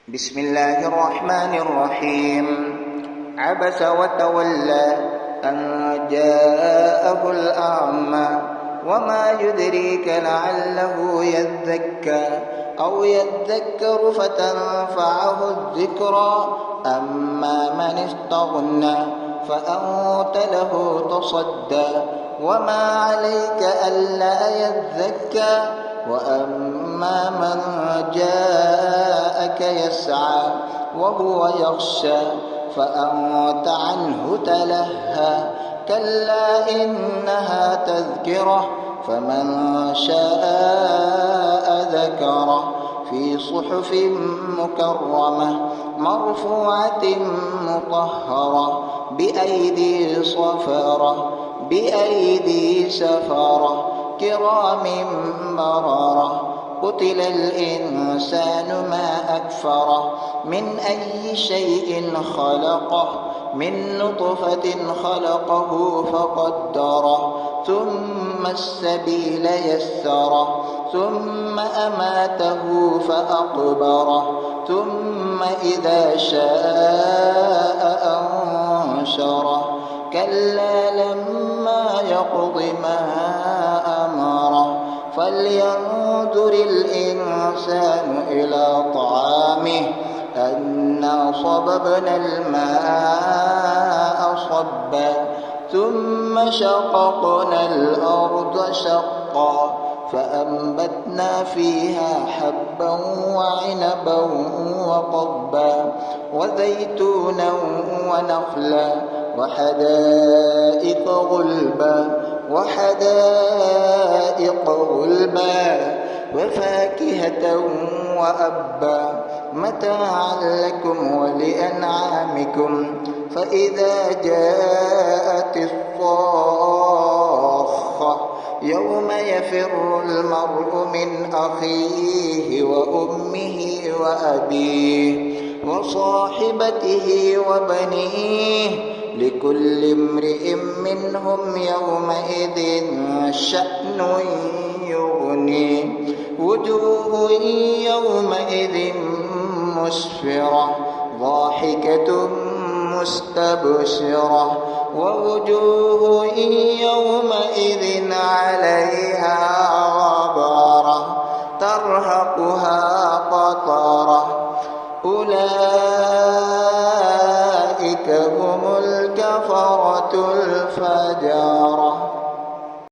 بسم الله الرحمن الرحيم. عبس وتولى أن جاءه الأعمى وما يدريك لعله يزكى أو يذكر فتنفعه الذكرى أما من استغنى فأنت له تصدى وما عليك ألا يزكى وأما من جاءك يسعى وهو يخشى فأنت عنه تلهى كلا إنها تذكرة فمن شاء ذكره في صحف مكرمة مرفوعة مطهرة بأيدي سفرة كرام بررة قتل الإنسان ما أكفره من أي شيء خلقه من نطفة خلقه فقدره ثم السبيل يسره ثم أماته فأقبره ثم إذا شاء أنشره كلا لما يقض ما أمره فلينظر الإنسان إلى طعامه أنا صببنا الماء صبا ثم شققنا الأرض شقا فأنبتنا فيها حبا وعنبا وقضبا وزيتونا ونخلا وحدائق غلبا وفاكهة وأبا متاعا لكم ولأنعامكم فإذا جاءت الصاخة يوم يفر المرء من أخيه وأمه وأبيه وصاحبته وبنيه لكل امرئ منهم يومئذ شأن يغنيه وجوه يومئذ مسفرة ضاحكة مستبشرة ووجوه يومئذ عليها